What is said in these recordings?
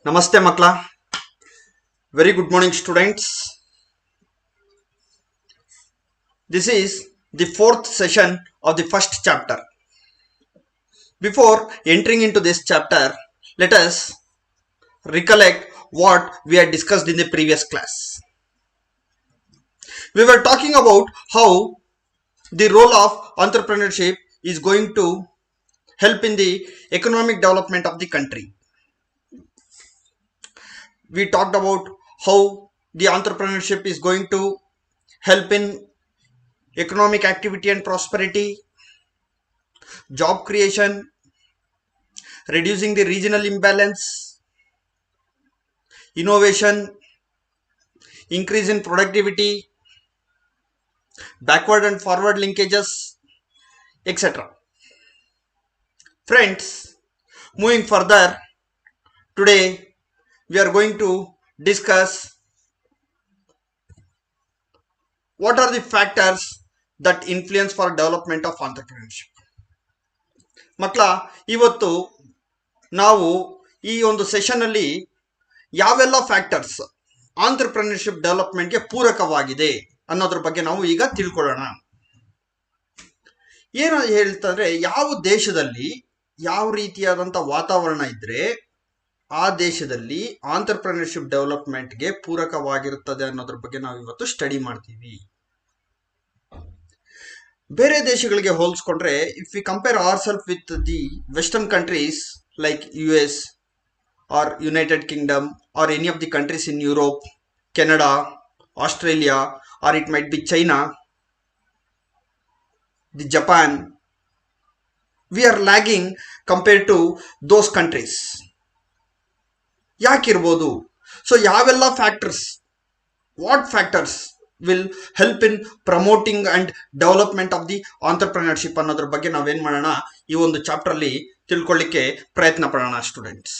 Namaste Makla. Very good morning students. This is the fourth session of the first chapter. Before entering into this chapter, let us recollect what we had discussed in the previous class. We were talking about how the role of entrepreneurship is going to help in the economic development of the country. We talked about how the entrepreneurship is going to help in economic activity and prosperity, job creation, reducing the regional imbalance, innovation, increase in productivity, backward and forward linkages, etc. Friends, moving further, today we are going to discuss what are the factors that influence for development of entrepreneurship. ಮಕ್ಕಳ ಇವತ್ತು ನಾವು ಈ ಒಂದು session ಅಲ್ಲಿ ಯಾವೆಲ್ಲ factors ಆಂಟ್ರಪ್ರೆನ್ಯೂರ್ಶಿಪ್ ಡೆವಲಪ್ಮೆಂಟ್ಗೆ ಪೂರಕವಾಗಿದೆ ಅನ್ನೋದ್ರ ಬಗ್ಗೆ ನಾವು ಈಗ ತಿಳ್ಕೊಳ್ಳೋಣ. ಏನು ಹೇಳ್ತಂದ್ರೆ, ಯಾವ ದೇಶದಲ್ಲಿ ಯಾವ ರೀತಿಯಾದಂಥ ವಾತಾವರಣ ಇದ್ರೆ ಆ ದೇಶದಲ್ಲಿ ಆಂಟ್ರಪ್ರೆನ್ಯೂರ್ಶಿಪ್ ಡೆವಲಪ್ಮೆಂಟ್ಗೆ ಪೂರಕವಾಗಿರುತ್ತದೆ ಅನ್ನೋದ್ರ ಬಗ್ಗೆ ನಾವು ಇವತ್ತು ಸ್ಟಡಿ ಮಾಡ್ತೀವಿ. ಬೇರೆ ದೇಶಗಳಿಗೆ ಹೋಲಿಸ್ಕೊಂಡ್ರೆ, if we compare our self with the western countries like US or United Kingdom or any of the countries in Europe, Canada, Australia, or it might be China, the Japan, we are lagging compared to those countries. ಯಾಕಿರ್ಬೋದು? So ಯಾವೆಲ್ಲ factors, what factors will help in promoting and development of the entrepreneurship ಅನ್ನೋದ್ರ ಬಗ್ಗೆ ನಾವೇನ್ ಮಾಡೋಣ, ಈ ಒಂದು chapter ಅಲ್ಲಿ ತಿಳ್ಕೊಳ್ಳಿಕ್ಕೆ ಪ್ರಯತ್ನ ಪಡೋಣ students.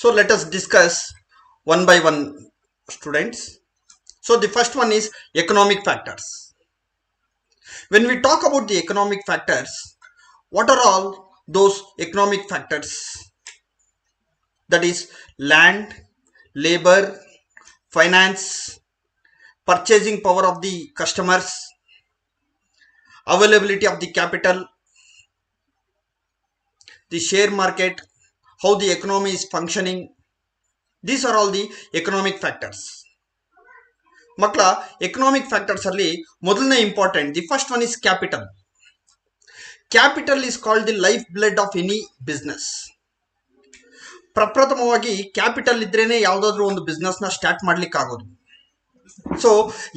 So let us discuss one by one, students. So the first one is economic factors. When we talk about the economic factors, what are all those economic factors? That is land, labor, finance, purchasing power of the customers, availability of the capital, the share market, how the economy is functioning. These are all the economic factors. ಮಕ್ಕಳ economic factors ಅಲ್ಲಿ ಮೊದಲನೇ important, the first one is capital. Capital is called the life blood of any business. ಪ್ರಪ್ರಥಮವಾಗಿ capital ಇದ್ರೇನೆ ಯಾವುದಾದ್ರೂ ಒಂದು business ನ start ಮಾಡ್ಲಿಕ್ಕೆ ಆಗೋದು. So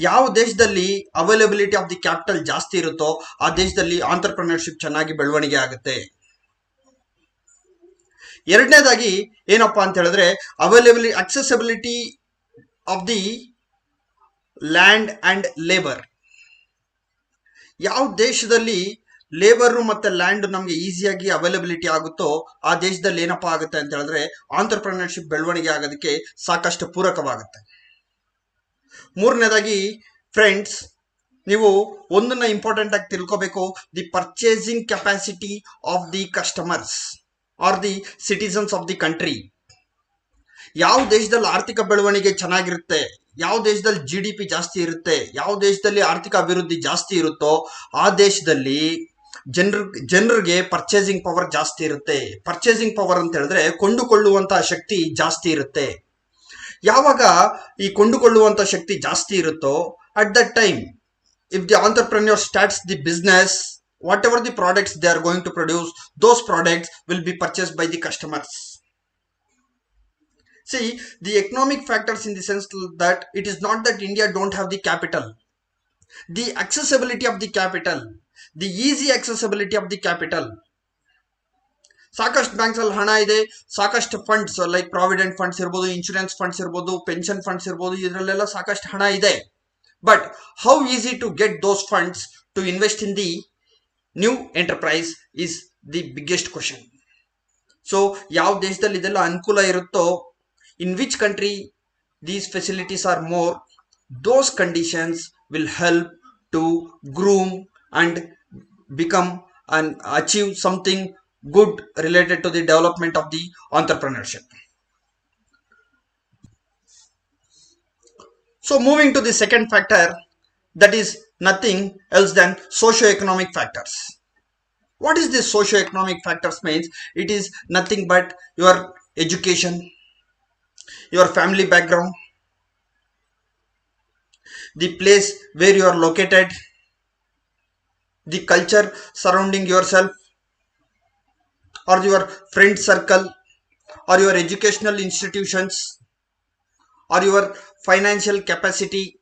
ಯಾವ ದೇಶದಲ್ಲಿ ಅವೈಲಬಿಲಿಟಿ ಆಫ್ ದಿ ಕ್ಯಾಪಿಟಲ್ ಜಾಸ್ತಿ ಇರುತ್ತೋ ಆ ದೇಶದಲ್ಲಿ ಆಂಟ್ರಪ್ರೆನ್ಯೂರ್ಶಿಪ್ ಚೆನ್ನಾಗಿ ಬೆಳವಣಿಗೆ ಆಗುತ್ತೆ. ಎರಡನೇದಾಗಿ ಏನಪ್ಪಾ ಅಂತ ಹೇಳಿದ್ರೆ, accessibility of the land and labour. ಯಾವ ದೇಶದಲ್ಲಿ ಲೇಬರ್ ಮತ್ತೆ ಲ್ಯಾಂಡ್ ನಮ್ಗೆ ಈಸಿಯಾಗಿ ಅವೈಲಬಿಲಿಟಿ ಆಗುತ್ತೋ ಆ ದೇಶದಲ್ಲಿ ಏನಪ್ಪಾ ಆಗುತ್ತೆ ಅಂತ ಹೇಳಿದ್ರೆ ಆಂಟ್ರಪ್ರೆನ್ಯೂರ್ಶಿಪ್ ಬೆಳವಣಿಗೆ ಆಗೋದಕ್ಕೆ ಸಾಕಷ್ಟು ಪೂರಕವಾಗುತ್ತೆ. ಮೂರನೇದಾಗಿ ಫ್ರೆಂಡ್ಸ್, ನೀವು ಒಂದನ್ನ ಇಂಪಾರ್ಟೆಂಟ್ ಆಗಿ ತಿಳ್ಕೋಬೇಕು, the purchasing capacity of the customers R the citizens of the country. ಯಾವ ದೇಶದಲ್ಲಿ ಆರ್ಥಿಕ ಬೆಳವಣಿಗೆ ಚೆನ್ನಾಗಿರುತ್ತೆ, ಯಾವ ದೇಶದಲ್ಲಿ GDP ಜಾಸ್ತಿ ಇರುತ್ತೆ, ಯಾವ ದೇಶದಲ್ಲಿ ಆರ್ಥಿಕ ಅಭಿವೃದ್ಧಿ ಜಾಸ್ತಿ ಇರುತ್ತೋ ಆ ದೇಶದಲ್ಲಿ ಜನರಿಗೆ ಪರ್ಚೇಸಿಂಗ್ ಪವರ್ ಜಾಸ್ತಿ ಇರುತ್ತೆ. ಪರ್ಚೇಸಿಂಗ್ ಪವರ್ ಅಂತ ಹೇಳಿದ್ರೆ ಕೊಂಡುಕೊಳ್ಳುವಂತಹ ಶಕ್ತಿ ಜಾಸ್ತಿ ಇರುತ್ತೆ. ಯಾವಾಗ ಈ ಕೊಂಡುಕೊಳ್ಳುವಂತ ಶಕ್ತಿ ಜಾಸ್ತಿ ಇರುತ್ತೋ at that time if the entrepreneur starts the business, whatever the products they are going to produce, those products will be purchased by the customers. See, the economic factors in the sense that it is not that India don't have the capital. The accessibility of the capital, the easy accessibility of the capital. ಸಾಕಷ್ಟು banks ಅಲ್ಲಿ ಹಣ ಇದೆ, ಸಾಕಷ್ಟು funds like provident funds ಇರ್ಬೋದು, insurance funds ಇರ್ಬೋದು, pension funds ಇರ್ಬೋದು, ಇದರಲ್ಲೆಲ್ಲ ಸಾಕಷ್ಟು ಹಣ ಇದೆ. But how easy to get those funds to invest in the new enterprise is the biggest question. So ಯಾವ ದೇಶದಲ್ಲಿ ಇದೆಲ್ಲ ಅನುಕೂಲ ಇರುತ್ತೋ, in which country these facilities are more, those conditions will help to groom and become and achieve something good related to the development of the entrepreneurship. So moving to the second factor, that is nothing else than socio-economic factors. What is this socio-economic factors means? It is nothing but your education, your family background, the place where you are located, the culture surrounding yourself, or your friend circle, or your educational institutions, or your financial capacity.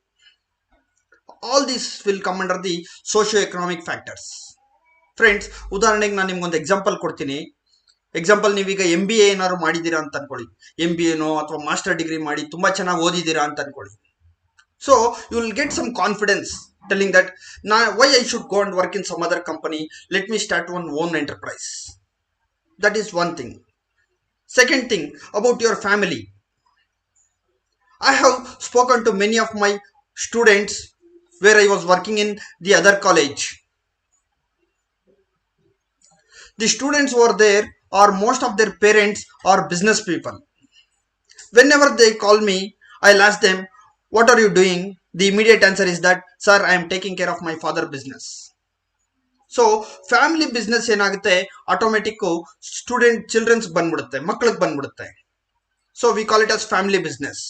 All this will come under the socio-economic factors. Friends, ಉದಾಹರಣೆಗೆ ನಾನು ನಿಮ್ಗೊಂದು example ಕೊಡ್ತೀನಿ. Example, ನೀವೀಗ MBA ಏನಾದ್ರು ಮಾಡಿದ್ದೀರಾ ಅಂತ ಅನ್ಕೊಳ್ಳಿ, MBA ನೋ ಅಥವಾ ಮಾಸ್ಟರ್ ಡಿಗ್ರಿ ಮಾಡಿ ತುಂಬಾ ಚೆನ್ನಾಗಿ ಓದಿದ್ದೀರಾ ಅಂತ ಅನ್ಕೊಳ್ಳಿ. So you will get some confidence telling that why I should go and work in some other company, let me start one own enterprise. That is one thing. Second thing, about your family. I have spoken to many of my students where I was working in the other college. The students who are there or most of their parents are business people. Whenever they call me, I'll ask them, what are you doing? The immediate answer is that, sir, I am taking care of my father business. So family business ಏನಾಗುತ್ತೆ, automatic childrens ಬಂದ್ಬಿಡುತ್ತೆ, ಮಕ್ಕಳಿಗೆ ಬಂದ್ಬಿಡುತ್ತೆ. So we call it as family business.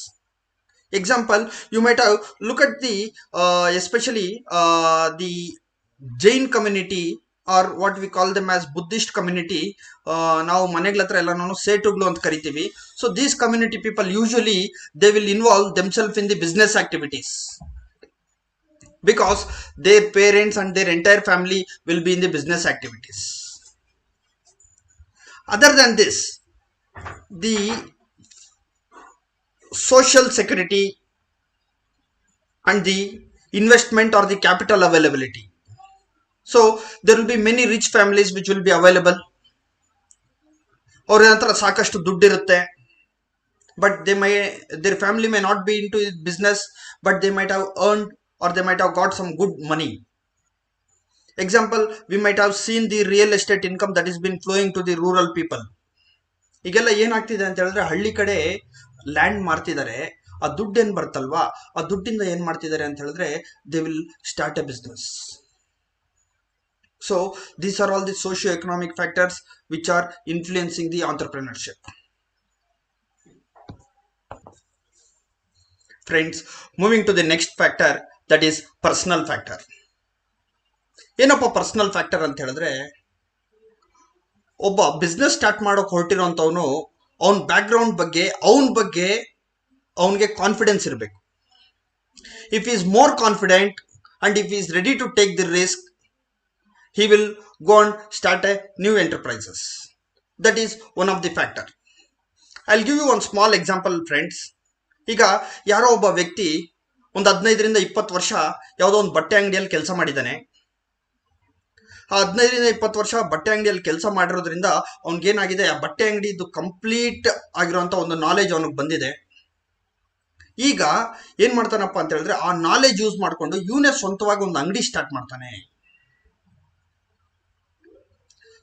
Example, you might have look at the especially the Jain community or what we call them as Buddhist community. ನಾವು ಮನೆಗಳ ಹತ್ರ ಎಲ್ಲ ನಾನು ಸೇಟುಗಳು ಅಂತ ಕರಿತೀವಿ. So these community people usually they will involve themselves in the business activities, because their parents and their entire family will be in the business activities. Other than this, the social security and the investment or the capital availability. So there will be many rich families which will be available. ಅವ್ರ ಹತ್ರ ಸಾಕಷ್ಟು ದುಡ್ಡಿರುತ್ತೆ, but their family may not be into business, but they might have earned or they might have got some good money. Example, we might have seen the real estate income that is been flowing to the rural people. ಈಗೆಲ್ಲ ಏನಾಗ್ತಿದೆ ಅಂತ ಹೇಳಿದ್ರೆ, ಹಳ್ಳಿ ಕಡೆ land ಮಾರ್ತಿದ್ದಾರೆ, ಆ ದುಡ್ಡು ಏನ್ ಬರ್ತಲ್ವಾ, ಆ ದುಡ್ಡಿಂದ ಏನ್ ಮಾಡ್ತಿದ್ದಾರೆ ಅಂತ ಹೇಳಿದ್ರೆ, they will start A business. So these are all the socio economic factors which are influencing the entrepreneurship. Friends, moving to the next factor, that is personal factor. ಏನಪ್ಪ ಪರ್ಸನಲ್ ಫ್ಯಾಕ್ಟರ್ ಅಂತ ಹೇಳಿದ್ರೆ, ಒಬ್ಬ ಬಿಸ್ನೆಸ್ ಸ್ಟಾರ್ಟ್ ಮಾಡೋಕೆ ಹೊರಟಿರೋಂಥವನು ಅವನ background ಬಗ್ಗೆ ಅವನಿಗೆ confidence ಇರಬೇಕು. If is more confident and if is ready to take the risk, he will go and start a new enterprises. That is one of the factor. I'll give you one small example, friends. ಈಗ ಯಾರೋ ಒಬ್ಬ ವ್ಯಕ್ತಿ ಒಂದು 15-20 ವರ್ಷ ಯಾವುದೋ ಒಂದು ಬಟ್ಟೆ ಅಂಗಡಿಯಲ್ಲಿ ಕೆಲಸ ಮಾಡಿದ್ದಾನೆ. ಆ 15-20 ವರ್ಷ ಬಟ್ಟೆ ಅಂಗಡಿಯಲ್ಲಿ ಕೆಲಸ ಮಾಡಿರೋದ್ರಿಂದ ಅವ್ನಿಗೇನಾಗಿದೆ, ಆ ಬಟ್ಟೆ ಅಂಗಡಿದು ಕಂಪ್ಲೀಟ್ ಆಗಿರುವಂಥ ಒಂದು ನಾಲೆಜ್ ಅವನಿಗೆ ಬಂದಿದೆ. ಈಗ ಏನ್ ಮಾಡ್ತಾನಪ್ಪ ಅಂತ ಹೇಳಿದ್ರೆ, ಆ ನಾಲೆಜ್ ಯೂಸ್ ಮಾಡಿಕೊಂಡು ಇವನೇ ಸ್ವಂತವಾಗಿ ಒಂದು ಅಂಗಡಿ ಸ್ಟಾರ್ಟ್ ಮಾಡ್ತಾನೆ.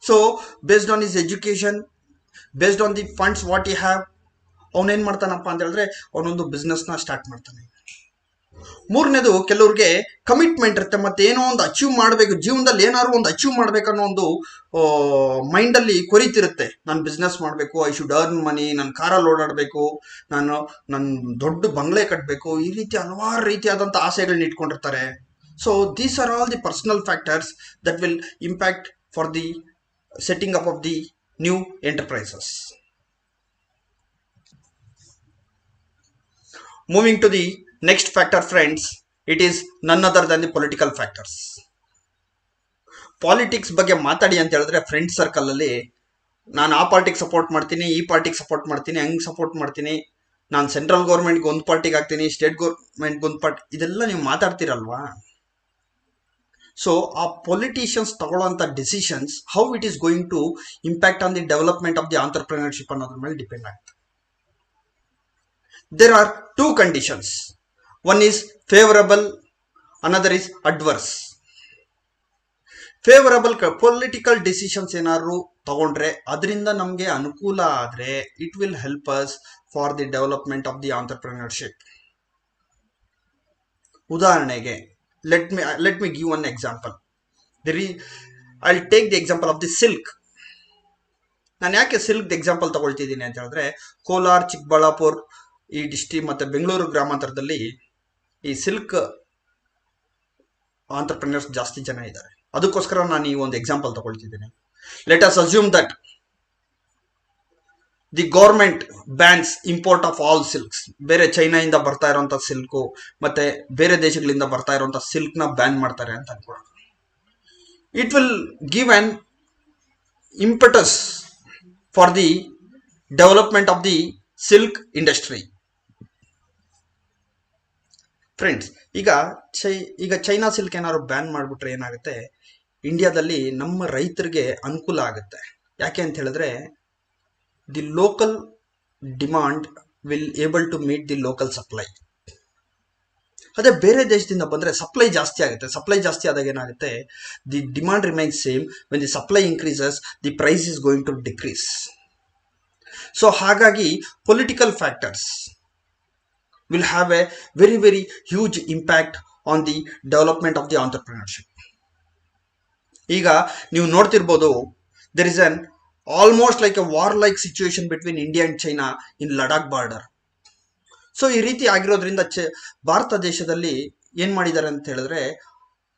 So based on his education, based on the funds what you have, ಅವನೇನ್ ಮಾಡ್ತಾನಪ್ಪ ಅಂತ ಹೇಳಿದ್ರೆ ಅವನೊಂದು ಬಿಸ್ನೆಸ್ನ ಸ್ಟಾರ್ಟ್ ಮಾಡ್ತಾನೆ. ಮೂರನೇದು, ಕೆಲವ್ರಿಗೆ ಕಮಿಟ್ಮೆಂಟ್ ಇರುತ್ತೆ, ಮತ್ತೆ ಏನೋ ಒಂದು ಅಚೀವ್ ಮಾಡಬೇಕು, ಜೀವನದಲ್ಲಿ ಏನಾದ್ರು ಒಂದು ಅಚೀವ್ ಮಾಡ್ಬೇಕನ್ನೋ ಒಂದು ಮೈಂಡಲ್ಲಿ ಕೊರಿತಿರುತ್ತೆ. ನಾನು ಬಿಸ್ನೆಸ್ ಮಾಡಬೇಕು, ಐ ಶುಡ್ ಅರ್ನ್ ಮನಿ, ನಾನು ಕಾರಲ್ಲಿ ಓಡಾಡಬೇಕು, ನನ್ನ ದೊಡ್ಡ ಬಂಗ್ಲೆ ಕಟ್ಟಬೇಕು, ಈ ರೀತಿ ಹಲವಾರು ರೀತಿಯಾದಂಥ ಆಸೆಗಳನ್ನ ಇಟ್ಕೊಂಡಿರ್ತಾರೆ. So these are all the personal factors that will impact for the setting up of the new enterprises. Moving to the next factor, friends, it is none other than the political factors. Politics ಬಗ್ಗೆ ಮಾತಾಡಿ ಅಂತ ಹೇಳಿದ್ರೆ, friend circle ಅಲ್ಲಿ ನಾನು ಆ ಪಾರ್ಟಿಗೆ support ಮಾಡ್ತೀನಿ, ಈ ಪಾರ್ಟಿಗೆ ಸಪೋರ್ಟ್ ಮಾಡ್ತೀನಿ, ಹಂಗೆ ಸಪೋರ್ಟ್ ಮಾಡ್ತೀನಿ, ನಾನು ಸೆಂಟ್ರಲ್ ಗೌರ್ಮೆಂಟ್ಗೆ ಒಂದು ಪಾರ್ಟಿಗೆ ಹಾಕ್ತೀನಿ, ಸ್ಟೇಟ್ ಗೌರ್ಮೆಂಟ್ಗೆ ಒಂದು ಪಾರ್ಟಿ, ಇದೆಲ್ಲ ನೀವು ಮಾತಾಡ್ತೀರಲ್ವಾ. ಸೊ ಆ ಪೊಲಿಟಿಷಿಯನ್ಸ್ ತಗೊಳ್ಳೋಂಥ decisions how it is going to impact on the development of the entrepreneurship ಅನ್ನೋದ್ರ ಮೇಲೆ ಡಿಪೆಂಡ್ ಆಗ್ತದೆ. There are two conditions, one is favourable, another is adverse. Favourable political decisions ಏನಾದ್ರು ತಗೊಂಡ್ರೆ ಅದರಿಂದ ನಮಗೆ ಅನುಕೂಲ ಆದರೆ it will help us for the development of the entrepreneurship. ಉದಾಹರಣೆಗೆ let me give one example. I will take the example of the silk. ನಾನು ಯಾಕೆ silk example ತಗೊಳ್ತಿದ್ದೀನಿ ಅಂತ ಹೇಳಿದ್ರೆ, ಕೋಲಾರ, ಚಿಕ್ಕಬಳ್ಳಾಪುರ ಈ ಡಿಸ್ಟ್ರಿಕ್ಟ್ ಮತ್ತೆ ಬೆಂಗಳೂರು ಗ್ರಾಮಾಂತರದಲ್ಲಿ ಈ ಸಿಲ್ಕ್ ಆಂಟರ್ಪ್ರಿನರ್ಸ್ ಜಾಸ್ತಿ ಜನ ಇದ್ದಾರೆ. ಅದಕ್ಕೋಸ್ಕರ ನಾನು ಈ ಒಂದು ಎಕ್ಸಾಂಪಲ್ ತಗೊಳ್ತಿದ್ದೀನಿ. Let us assume that the government bans import of all silks. ಬೇರೆ ಚೈನಾಯಿಂದ ಬರ್ತಾ ಇರುವಂತ ಸಿಲ್ಕು ಮತ್ತೆ ಬೇರೆ ದೇಶಗಳಿಂದ ಬರ್ತಾ ಇರುವಂತ ಸಿಲ್ಕ್ ನ ಬ್ಯಾನ್ ಮಾಡ್ತಾರೆ ಅಂತ ಅನ್ಕೊಳ್ಳೋಣ. It will give an impetus for the development of the silk industry. Friends, ಈಗ ಚೈನಾ ಸಿಲ್ಕ್ ಏನಾದ್ರು ಬ್ಯಾನ್ ಮಾಡಿಬಿಟ್ರೆ ಏನಾಗುತ್ತೆ, ಇಂಡಿಯಾದಲ್ಲಿ ನಮ್ಮ ರೈತರಿಗೆ ಅನುಕೂಲ ಆಗುತ್ತೆ. ಯಾಕೆ ಅಂತ ಹೇಳಿದ್ರೆ the local demand will able to meet the local supply. ಅದೇ ಬೇರೆ ದೇಶದಿಂದ ಬಂದರೆ ಸಪ್ಲೈ ಜಾಸ್ತಿ ಆಗುತ್ತೆ. ಸಪ್ಲೈ ಜಾಸ್ತಿ ಆದಾಗ ಏನಾಗುತ್ತೆ, the demand remains same. When the supply increases the price is going to decrease. So ಹಾಗಾಗಿ political factors will have a very very huge impact on the development of the entrepreneurship. ಈಗ ನೀವು ನೋಡ್ತಿರ್ಬೋದು, there is an almost like a war like situation between India and China in Ladakh border. So ಈ ರೀತಿ ಆಗಿರೋದ್ರಿಂದ ಭಾರತ ದೇಶದಲ್ಲಿ ಏನ್ ಮಾಡಿದ್ದಾರೆ ಅಂತ ಹೇಳಿದ್ರೆ,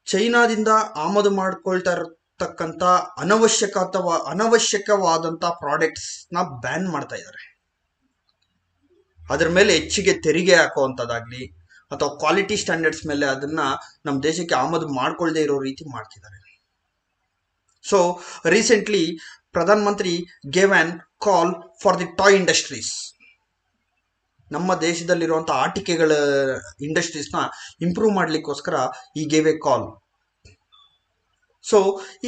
ಚೈನಾದಿಂದ ಆಮದು ಮಾಡ್ಕೊಳ್ತಾ ಇರತಕ್ಕಂತ ಅನವಶ್ಯಕವಾದಂತ ಪ್ರಾಡಕ್ಟ್ಸ್ ನ ಬ್ಯಾನ್ ಮಾಡ್ತಾ ಇದ್ದಾರೆ. ಅದ್ರ ಮೇಲೆ ಹೆಚ್ಚಿಗೆ ತೆರಿಗೆ ಹಾಕುವಂಥದ್ದಾಗ್ಲಿ ಅಥವಾ ಕ್ವಾಲಿಟಿ ಸ್ಟ್ಯಾಂಡರ್ಡ್ಸ್ ಮೇಲೆ ಅದನ್ನ ನಮ್ಮ ದೇಶಕ್ಕೆ ಆಮದು ಮಾಡ್ಕೊಳ್ದೇ ಇರೋ ರೀತಿ ಮಾಡ್ತಿದ್ದಾರೆ. So recently Pradhan Mantri gave on call for the toy industries. ನಮ್ಮ ದೇಶದಲ್ಲಿರುವಂತಹ ಆಟಿಕೆಗಳ ಇಂಡಸ್ಟ್ರೀಸ್ನ ಇಂಪ್ರೂವ್ ಮಾಡ್ಲಿಕ್ಕೋಸ್ಕರ ಈ ಗೇವ್ ಎ ಕಾಲ್. ಸೊ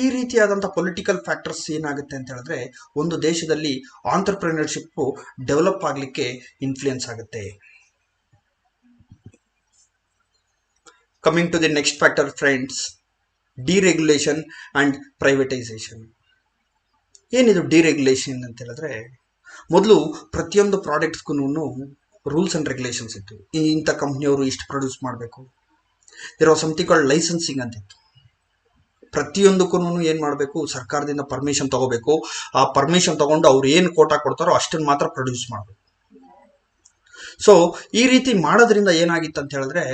ಈ ರೀತಿಯಾದಂಥ ಪೊಲಿಟಿಕಲ್ ಫ್ಯಾಕ್ಟರ್ಸ್ ಏನಾಗುತ್ತೆ ಅಂತ ಹೇಳಿದ್ರೆ, ಒಂದು ದೇಶದಲ್ಲಿ ಆಂಟರ್ಪ್ರಿನರ್ಶಿಪ್ ಡೆವಲಪ್ ಆಗಲಿಕ್ಕೆ ಇನ್ಫ್ಲೂಯೆನ್ಸ್ ಆಗುತ್ತೆ. Coming to the next factor friends, deregulation and privatization. ಏನಿದು ಡಿರೆಗ್ಯುಲೇಷನ್ ಅಂತ ಹೇಳಿದ್ರೆ, ಮೊದಲು ಪ್ರತಿಯೊಂದು ಪ್ರಾಡಕ್ಟ್ಸ್ಗೂ ರೂಲ್ಸ್ ಅಂಡ್ ರೆಗ್ಯುಲೇಷನ್ಸ್ ಇತ್ತು. ಇಂಥ ಕಂಪ್ನಿಯವರು ಇಷ್ಟು ಪ್ರೊಡ್ಯೂಸ್ ಮಾಡಬೇಕು, ಇರೋ ಸಮಥಿಂಗ್ ಕಾಲ್ಡ್ ಲೈಸೆನ್ಸಿಂಗ್ ಅಂತಿತ್ತು. ಪ್ರತಿಯೊಂದಕ್ಕೂ ಏನು ಮಾಡಬೇಕು, ಸರ್ಕಾರದಿಂದ ಪರ್ಮಿಷನ್ ತಗೋಬೇಕು. ಆ ಪರ್ಮಿಷನ್ ತಗೊಂಡು ಅವ್ರು ಏನು ಕೋಟಾ ಕೊಡ್ತಾರೋ ಅಷ್ಟನ್ನು ಮಾತ್ರ ಪ್ರೊಡ್ಯೂಸ್ ಮಾಡಬೇಕು. ಸೊ ಈ ರೀತಿ ಮಾಡೋದ್ರಿಂದ ಏನಾಗಿತ್ತು ಅಂತ ಹೇಳಿದ್ರೆ,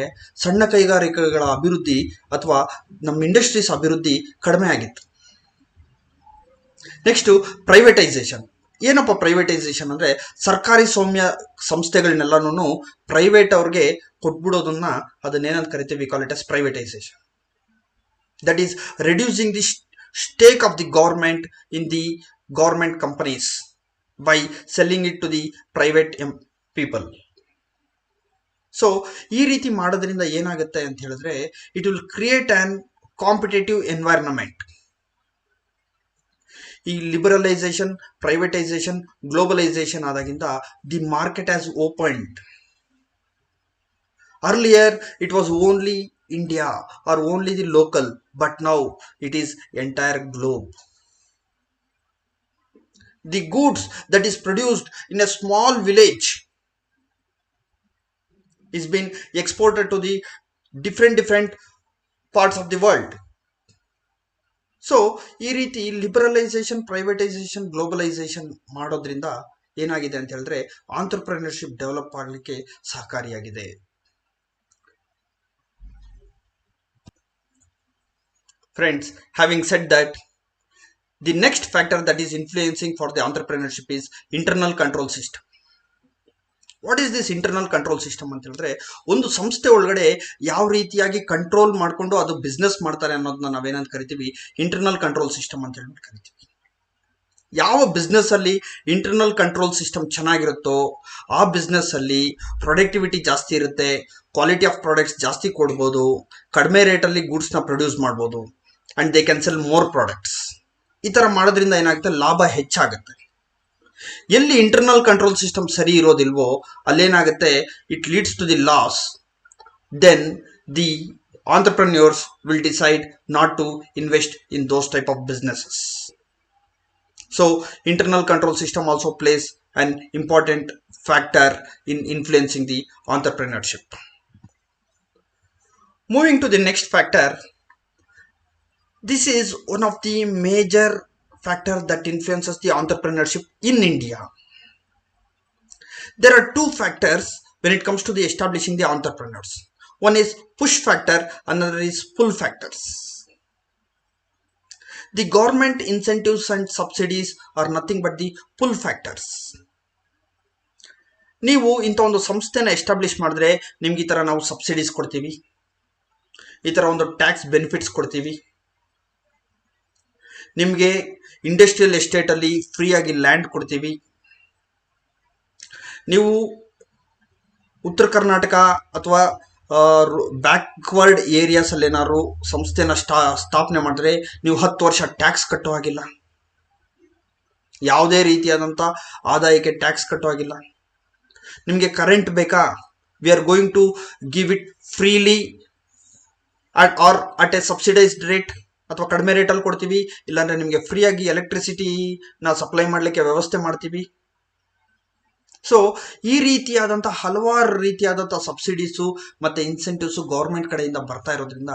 ಸಣ್ಣ ಕೈಗಾರಿಕೆಗಳ ಅಭಿವೃದ್ಧಿ ಅಥವಾ ನಮ್ಮ ಇಂಡಸ್ಟ್ರೀಸ್ ಅಭಿವೃದ್ಧಿ ಕಡಿಮೆ ಆಗಿತ್ತು. Next privatisation. ಏನಪ್ಪ ಪ್ರೈವೇಟೈಸೇಷನ್ ಅಂದರೆ, ಸರ್ಕಾರಿ ಸ್ವಾಮ್ಯ ಸಂಸ್ಥೆಗಳನ್ನೆಲ್ಲನೂ ಪ್ರೈವೇಟ್ ಅವ್ರಿಗೆ ಕೊಟ್ಬಿಡೋದನ್ನ ಅದನ್ನೇನಂತ ಕರಿತೀವಿ, call it as privatization. That is reducing the stake of the government in the government companies by selling it to the private people. So ಈ ರೀತಿ ಮಾಡೋದ್ರಿಂದ ಏನಾಗುತ್ತೆ ಅಂತ ಹೇಳಿದ್ರೆ, it will create an competitive environment. ಈ ಲಿಬರಲೈಸೇಷನ್, ಪ್ರೈವೇಟೈಸೇಷನ್, ಗ್ಲೋಬಲೈಸೇಷನ್ ಆದಾಗಿಂದ the market has opened. Earlier it was only India or only the local, but now it is entire globe. The goods that is produced in a small village is being exported to the different parts of the world. So ಈ ರೀತಿ liberalisation, privatization, globalisation ಮಾಡೋದ್ರಿಂದ ಏನಾಗಿದೆ ಅಂತ ಹೇಳಿದ್ರೆ, entrepreneurship develop ಆಗಲಿಕ್ಕೆ ಸಹಕಾರಿಯಾಗಿದೆ. Friends, having said that, the next factor that is influencing for the entrepreneurship is internal control system. What is this internal control system ಅಂತ ಹೇಳಿದ್ರೆ, ಒಂದು ಸಂಸ್ಥೆ ಒಳಗಡೆ ಯಾವ ರೀತಿಯಾಗಿ ಕಂಟ್ರೋಲ್ ಮಾಡಿಕೊಂಡು ಅದು ಬಿಸ್ನೆಸ್ ಮಾಡ್ತಾರೆ ಅನ್ನೋದನ್ನ ನಾವೇನಂತ ಕರಿತೀವಿ, ಇಂಟರ್ನಲ್ ಕಂಟ್ರೋಲ್ ಸಿಸ್ಟಮ್ ಅಂತ ಹೇಳ್ಬಿಟ್ಟು ಕರಿತೀವಿ. ಯಾವ ಬಿಸ್ನೆಸ್ ಅಲ್ಲಿ ಇಂಟರ್ನಲ್ ಕಂಟ್ರೋಲ್ ಸಿಸ್ಟಮ್ ಚೆನ್ನಾಗಿರುತ್ತೋ ಆ ಬಿಸ್ನೆಸ್ ಅಲ್ಲಿ ಪ್ರೊಡಕ್ಟಿವಿಟಿ ಜಾಸ್ತಿ ಇರುತ್ತೆ, ಕ್ವಾಲಿಟಿ ಆಫ್ ಪ್ರಾಡಕ್ಟ್ಸ್ ಜಾಸ್ತಿ ಕೊಡ್ಬೋದು, ಕಡಿಮೆ ರೇಟಲ್ಲಿ ಗೂಡ್ಸ್ನ ಪ್ರೊಡ್ಯೂಸ್ ಮಾಡ್ಬೋದು, and they can cell more products. ಈ ಥರ ಮಾಡೋದ್ರಿಂದ ಏನಾಗುತ್ತೆ, ಲಾಭ ಹೆಚ್ಚಾಗುತ್ತೆ. ಎಲ್ಲಿ ಇಂಟರ್ನಲ್ ಕಂಟ್ರೋಲ್ ಸಿಸ್ಟಮ್ ಸರಿ ಇರೋದಿಲ್ವೋ ಅಲ್ಲೇನಾಗುತ್ತೆ, it leads to the loss. Then the entrepreneurs will decide not to invest in those type of businesses. So internal control system also plays an important factor in influencing the entrepreneurship. Moving to the next factor, this is one of the major factors that influences the entrepreneurship in India. There are two factors when it comes to the establishing the entrepreneurs. One is push factor, another is pull factors. The government incentives and subsidies are nothing but the pull factors. ನೀವು ಇಂಥ ಒಂದು ಸಂಸ್ಥೆನ establish ಮಾಡಿದ್ರೆ ನಿಮ್ಗೆ ಈ ಥರ ನಾವು subsidies ಕೊಡ್ತೀವಿ, ಈ ಥರ ಒಂದು ಟ್ಯಾಕ್ಸ್ ಬೆನಿಫಿಟ್ಸ್ ಕೊಡ್ತೀವಿ, ನಿಮಗೆ ಇಂಡಸ್ಟ್ರಿಯಲ್ ಎಸ್ಟೇಟಲ್ಲಿ ಫ್ರೀಯಾಗಿ ಲ್ಯಾಂಡ್ ಕೊಡ್ತೀವಿ, ನೀವು ಉತ್ತರ ಕರ್ನಾಟಕ ಅಥವಾ ಬ್ಯಾಕ್ವರ್ಡ್ ಏರಿಯಾಸ್ ಅಲ್ಲಿ ಏನಾದ್ರು ಸಂಸ್ಥೆನ ಸ್ಥಾಪನೆ ಮಾಡಿದ್ರೆ ನೀವು 10 ವರ್ಷ ಟ್ಯಾಕ್ಸ್ ಕಟ್ಟೋ ಹಾಗಿಲ್ಲ, ಯಾವುದೇ ರೀತಿಯಾದಂಥ ಆದಾಯಕ್ಕೆ ಟ್ಯಾಕ್ಸ್ ಕಟ್ಟೋ ಹಾಗಿಲ್ಲ. ನಿಮಗೆ ಕರೆಂಟ್ ಬೇಕಾ, we are going to give it freely at a subsidized rate, ಅಥವಾ ಕಡಿಮೆ ರೇಟಲ್ಲಿ ಕೊಡ್ತೀವಿ, ಇಲ್ಲಾಂದ್ರೆ ನಿಮಗೆ ಫ್ರೀಯಾಗಿ ಎಲೆಕ್ಟ್ರಿಸಿಟಿನ ಸಪ್ಲೈ ಮಾಡಲಿಕ್ಕೆ ವ್ಯವಸ್ಥೆ ಮಾಡ್ತೀವಿ. ಸೊ ಈ ರೀತಿಯಾದಂಥ ಹಲವಾರು ರೀತಿಯಾದಂಥ ಸಬ್ಸಿಡೀಸು ಮತ್ತು ಇನ್ಸೆಂಟಿವ್ಸು ಗೌರ್ಮೆಂಟ್ ಕಡೆಯಿಂದ ಬರ್ತಾ ಇರೋದ್ರಿಂದ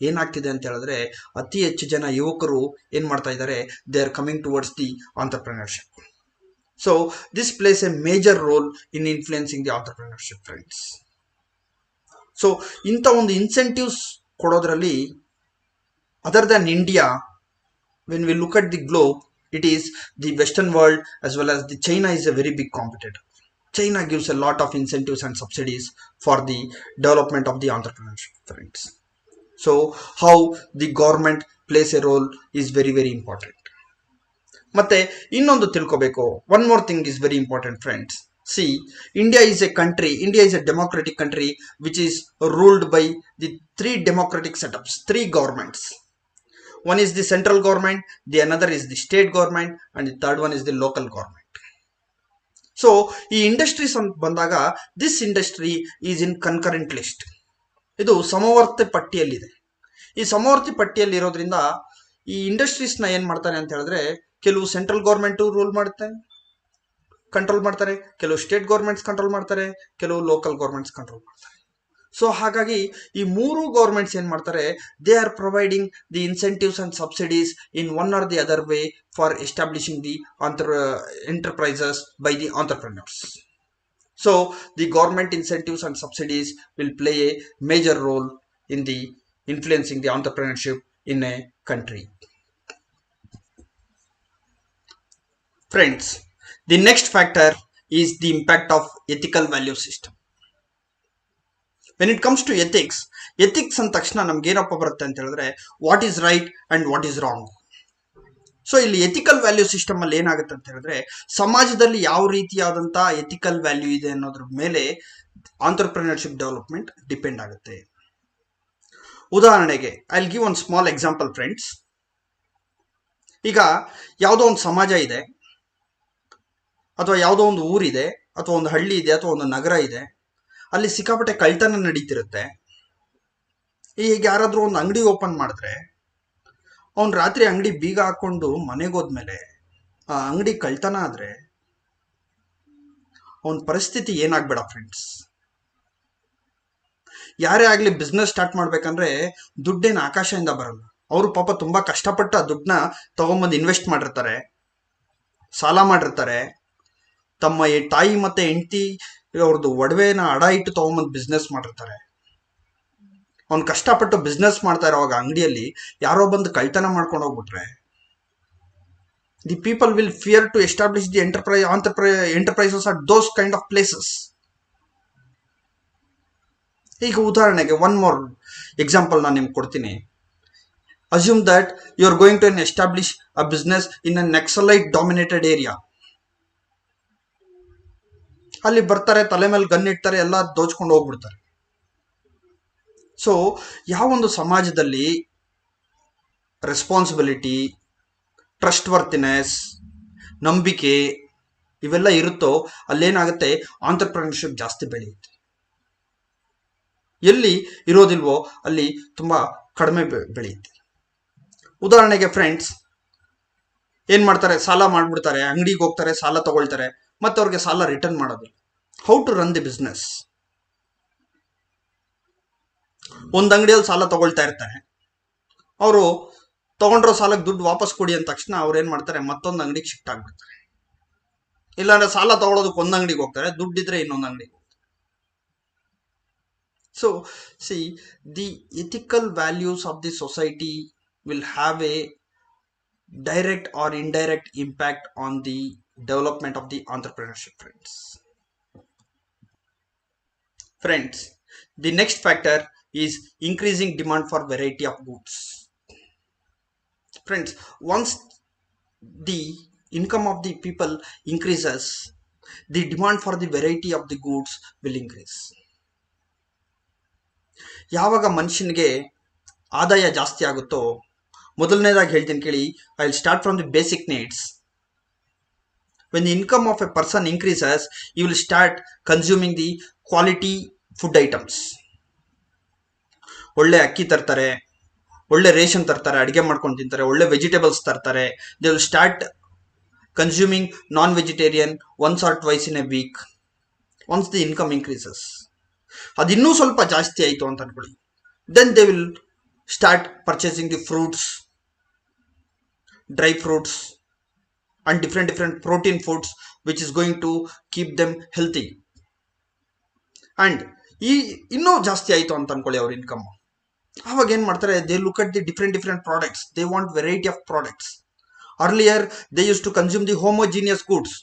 ಏನಾಗ್ತಿದೆ ಅಂತ ಹೇಳಿದ್ರೆ ಅತಿ ಹೆಚ್ಚು ಜನ ಯುವಕರು ಏನು ಮಾಡ್ತಾ ಇದ್ದಾರೆ, they are coming towards the entrepreneurship. So this plays a major role in influencing the entrepreneurship friends. So ಇಂಥ ಒಂದು ಇನ್ಸೆಂಟಿವ್ಸ್ ಕೊಡೋದ್ರಲ್ಲಿ other than India, when we look at the globe, it is the Western world as well as the China is a very big competitor. China gives a lot of incentives and subsidies for the development of the entrepreneurship friends. So how the government plays a role is very very important. ಮತ್ತೆ ಇನ್ನೊಂದು ತಿಳ್ಕೋಬೇಕು, one more thing is very important friends. See, India is a democratic country which is ruled by the three democratic setups, three governments. One is the central government, the another is the state government, and the third one is the local government. So ಈ industries ಅಂತ ಬಂದಾಗ this industry is in concurrent list, ಇದು ಸಮವರ್ತಿ ಪಟ್ಟಿಯಲ್ಲಿದೆ. ಈ ಸಮವರ್ತಿ ಪಟ್ಟಿಯಲ್ಲಿ ಇರೋದ್ರಿಂದ ಈ ಇಂಡಸ್ಟ್ರೀಸ್ನ ಏನು ಮಾಡ್ತಾನೆ ಅಂತ ಹೇಳಿದ್ರೆ, ಕೆಲವು ಸೆಂಟ್ರಲ್ ಗೌರ್ಮೆಂಟು ಕಂಟ್ರೋಲ್ ಮಾಡ್ತಾರೆ, ಕೆಲವು ಸ್ಟೇಟ್ ಗೌರ್ಮೆಂಟ್ಸ್ ಕಂಟ್ರೋಲ್ ಮಾಡ್ತಾರೆ, ಕೆಲವು ಲೋಕಲ್ ಗೌರ್ಮೆಂಟ್ಸ್ ಕಂಟ್ರೋಲ್ ಮಾಡ್ತಾರೆ. ಸೊ ಹಾಗಾಗಿ ಈ ಮೂರು ಗೌರ್ಮೆಂಟ್ಸ್ ಏನು ಮಾಡ್ತಾರೆ, they are providing the incentives and subsidies in one R the other way for establishing the enterprises by the entrepreneurs. So the government incentives and subsidies will play a major role in the influencing the entrepreneurship in a country. Friends, the next factor is the impact of ethical value system. When it comes to ethics ಅಂದ ತಕ್ಷಣ ನಮ್ಗೆ ಏನಪ್ಪ ಬರುತ್ತೆ ಅಂತ ಹೇಳಿದ್ರೆ, what is right and what is wrong. So ಇಲ್ಲಿ ethical value system ಅಲ್ಲಿ ಏನಾಗುತ್ತೆ ಅಂತ ಹೇಳಿದ್ರೆ, ಸಮಾಜದಲ್ಲಿ ಯಾವ ರೀತಿಯಾದಂಥ ಎಥಿಕಲ್ ವ್ಯಾಲ್ಯೂ ಇದೆ ಅನ್ನೋದ್ರ ಮೇಲೆ ಆಂಟರ್ಪ್ರಿನರ್ಶಿಪ್ ಡೆವಲಪ್ಮೆಂಟ್ ಡಿಪೆಂಡ್ ಆಗುತ್ತೆ. ಉದಾಹರಣೆಗೆ I will give one small example friends. ಈಗ ಯಾವುದೋ ಒಂದು ಸಮಾಜ ಇದೆ, ಅಥವಾ ಯಾವುದೋ ಒಂದು ಊರಿದೆ, ಅಥವಾ ಒಂದು ಹಳ್ಳಿ ಇದೆ, ಅಥವಾ ಒಂದು ನಗರ ಇದೆ, ಅಲ್ಲಿ ಸಿಕ್ಕಾಪಟ್ಟೆ ಕಳ್ತನ ನಡೀತಿರುತ್ತೆ. ಈಗ ಯಾರಾದ್ರೂ ಒಂದು ಅಂಗಡಿ ಓಪನ್ ಮಾಡಿದ್ರೆ, ಅವ್ನು ರಾತ್ರಿ ಅಂಗಡಿ ಬೀಗ ಹಾಕೊಂಡು ಮನೆಗೆ ಹೋದ್ಮೇಲೆ ಆ ಅಂಗಡಿ ಕಳ್ತನ ಆದ್ರೆ ಅವನ ಪರಿಸ್ಥಿತಿ ಏನಾಗ್ಬೇಡ ಫ್ರೆಂಡ್ಸ್. ಯಾರೇ ಆಗ್ಲಿ ಬಿಸ್ನೆಸ್ ಸ್ಟಾರ್ಟ್ ಮಾಡ್ಬೇಕಂದ್ರೆ ದುಡ್ಡೇನು ಆಕಾಶದಿಂದ ಬರಲ್ಲ. ಅವರು ಪಾಪ ತುಂಬಾ ಕಷ್ಟಪಟ್ಟು ಆ ದುಡ್ಡನ್ನ ತಗೊಂಬಂದು ಇನ್ವೆಸ್ಟ್ ಮಾಡಿರ್ತಾರೆ, ಸಾಲ ಮಾಡಿರ್ತಾರೆ, ತಮ್ಮ ತಾಯಿ ಮತ್ತೆ ಹೆಂಡತಿ ಅವ್ರದ್ದು ಒಡವೆನ ಅಡ ಇಟ್ಟು ತಗೊಂಬಂದು ಬಿಸ್ನೆಸ್ ಮಾಡಿರ್ತಾರೆ. ಅವ್ನು ಕಷ್ಟಪಟ್ಟು ಬಿಸ್ನೆಸ್ ಮಾಡ್ತಾ ಇರೋವಾಗ ಅಂಗಡಿಯಲ್ಲಿ ಯಾರೋ ಬಂದು ಕಳ್ತನ ಮಾಡ್ಕೊಂಡು ಹೋಗ್ಬಿಟ್ರೆ, the people will fear to establish the enterprises at those kind of places. ಈಗ ಉದಾಹರಣೆಗೆ ಒನ್ ಮೋರ್ ಎಕ್ಸಾಂಪಲ್ ನಾನು ನಿಮ್ಗೆ ಕೊಡ್ತೀನಿ. Assume that you are going to establish a business in a Naxalite dominated area. ಅಲ್ಲಿ ಬರ್ತಾರೆ, ತಲೆ ಮೇಲೆ ಗನ್ ಇಡ್ತಾರೆ, ಎಲ್ಲ ದೋಚ್ಕೊಂಡು ಹೋಗ್ಬಿಡ್ತಾರೆ. ಸೊ ಯಾವೊಂದು ಸಮಾಜದಲ್ಲಿ ರೆಸ್ಪಾನ್ಸಿಬಿಲಿಟಿ, ಟ್ರಸ್ಟ್ ವರ್ತಿನೆಸ್, ನಂಬಿಕೆ ಇವೆಲ್ಲ ಇರುತ್ತೋ ಅಲ್ಲೇನಾಗುತ್ತೆ, ಆಂಟರ್ಪ್ರಿನರ್ಶಿಪ್ ಜಾಸ್ತಿ ಬೆಳೆಯುತ್ತೆ. ಎಲ್ಲಿ ಇರೋದಿಲ್ವೋ ಅಲ್ಲಿ ತುಂಬಾ ಕಡಿಮೆ ಬೆಳೆಯುತ್ತೆ. ಉದಾಹರಣೆಗೆ ಫ್ರೆಂಡ್ಸ್ ಏನ್ ಮಾಡ್ತಾರೆ, ಸಾಲ ಮಾಡ್ಬಿಡ್ತಾರೆ, ಅಂಗಡಿಗೆ ಹೋಗ್ತಾರೆ, ಸಾಲ ತಗೊಳ್ತಾರೆ, ಮತ್ತೆ ಅವ್ರಿಗೆ ಸಾಲ ರಿಟರ್ನ್ ಮಾಡೋದಿಲ್ಲ. How to run the business? ಒಂದ್ ಅಂಗಡಿಯಲ್ಲಿ ಸಾಲ ತಗೊಳ್ತಾ ಇರ್ತಾರೆ, ಅವರು ತಗೊಂಡ್ರೋ ಸಾಲಕ್ಕೆ ದುಡ್ಡು ವಾಪಸ್ ಕೊಡಿ ಅಂದ ತಕ್ಷಣ ಅವ್ರು ಏನ್ ಮಾಡ್ತಾರೆ, ಮತ್ತೊಂದು ಅಂಗಡಿಗೆ ಶಿಫ್ಟ್ ಆಗ್ಬಿಡ್ತಾರೆ. ಇಲ್ಲಾಂದ್ರೆ ಸಾಲ ತಗೊಳ್ಳೋದಕ್ಕೆ ಒಂದ್ ಅಂಗಡಿಗೆ ಹೋಗ್ತಾರೆ, ದುಡ್ಡಿದ್ರೆ ಇನ್ನೊಂದು ಅಂಗಡಿಗೆ ಹೋಗ್ತಾರೆ. So C, the ethical values of the society will have a direct or indirect impact on the development of the entrepreneurship, friends. The next factor is increasing demand for variety of goods. Friends, once the income of the people increases, the demand for the variety of the goods will increase. ಯಾವಾಗ ಮನುಷ್ಯನಿಗೆ ಆದಾಯ ಜಾಸ್ತಿ ಆಗುತ್ತೋ, ಮೊದಲನೇದಾಗಿ ಹೇಳ್ತೀನಿ ಕೇಳಿ, I will start from the basic needs. When the income of a person increases, you will start consuming the quality food items. ಒಳ್ಳೆ ಅಕ್ಕಿ ತರ್ತಾರೆ, ಒಳ್ಳೆ ರೇಷನ್ ತರ್ತಾರೆ, ಅಡುಗೆ ಮಾಡ್ಕೊಂಡು ತಿಂತಾರೆ, ಒಳ್ಳೆ ವೆಜಿಟೇಬಲ್ಸ್ ತರ್ತಾರೆ. They will start consuming non vegetarian once or twice in a week. Once the income increases, ಅದಿನ್ನೂ ಸ್ವಲ್ಪ ಜಾಸ್ತಿ ಆಯಿತು ಅಂತ ಅನ್ಕೊಳ್ಳಿ, then they will start purchasing the fruits, dry fruits and different protein foods which is going to keep them healthy. And ಇನ್ನೂ ಜಾಸ್ತಿ ಆಯಿತು ಅಂತ ಅನ್ಕೊಳ್ಳಿ ಅವ್ರ ಇನ್ಕಮ್, ಆವಾಗ ಏನು ಮಾಡ್ತಾರೆ, they look at the different products, they want variety of products. Earlier they use to consume the homogeneous goods,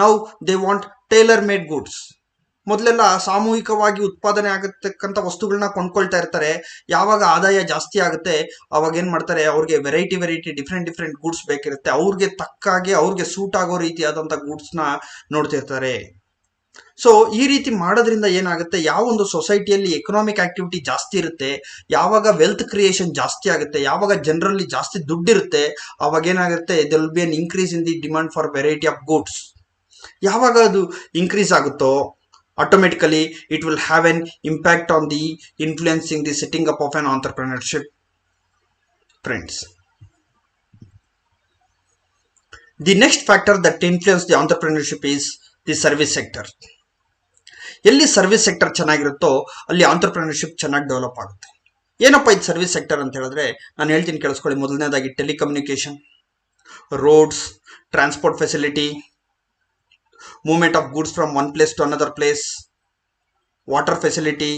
now they want tailor made goods. ಮೊದಲೆಲ್ಲ ಸಾಮೂಹಿಕವಾಗಿ ಉತ್ಪಾದನೆ ಆಗತಕ್ಕಂಥ ವಸ್ತುಗಳನ್ನ ಕೊಂಡ್ಕೊಳ್ತಾ ಇರ್ತಾರೆ. ಯಾವಾಗ ಆದಾಯ ಜಾಸ್ತಿ ಆಗುತ್ತೆ ಅವಾಗ ಏನ್ ಮಾಡ್ತಾರೆ, ಅವ್ರಿಗೆ ವೆರೈಟಿ ಡಿಫ್ರೆಂಟ್ ಗೂಡ್ಸ್ ಬೇಕಿರುತ್ತೆ, ಅವ್ರಿಗೆ ತಕ್ಕಾಗೆ ಅವ್ರಿಗೆ ಸೂಟ್ ಆಗೋ ರೀತಿಯಾದಂಥ ಗೂಡ್ಸ್ನ ನೋಡ್ತಿರ್ತಾರೆ. ಸೊ ಈ ರೀತಿ ಮಾಡೋದ್ರಿಂದ ಏನಾಗುತ್ತೆ, ಯಾವ ಒಂದು ಸೊಸೈಟಿಯಲ್ಲಿ ಎಕನಾಮಿಕ್ ಆಕ್ಟಿವಿಟಿ ಜಾಸ್ತಿ ಇರುತ್ತೆ, ಯಾವಾಗ ವೆಲ್ತ್ ಕ್ರಿಯೇಷನ್ ಜಾಸ್ತಿ ಆಗುತ್ತೆ, ಯಾವಾಗ ಜನರಲ್ಲಿ ಜಾಸ್ತಿ ದುಡ್ಡಿರುತ್ತೆ, ಅವಾಗ ಏನಾಗುತ್ತೆ, there will be an increase in the demand for variety of goods. ಯಾವಾಗ ಅದು ಇನ್ಕ್ರೀಸ್ ಆಗುತ್ತೋ automatically it will have an impact on the influencing the setting up of an entrepreneurship, friends. The next factor that influence the entrepreneurship is the service sector. ಎಲ್ಲಿ service sector ಚೆನ್ನಾಗಿರುತ್ತೋ ಅಲ್ಲಿ entrepreneurship ಚೆನ್ನಾಗಿ develop ಆಗುತ್ತೆ. ಏನಪ್ಪ ಇದು service sector ಅಂತ ಹೇಳಿದ್ರೆ, ನಾನು ಹೇಳ್ತೀನಿ ಕೇಳಿಸ್ಕೊಳ್ಳಿ. ಮೊದಲನೇದಾಗಿ telecommunication, roads, transport facility, movement of goods from one place to another place, water facility,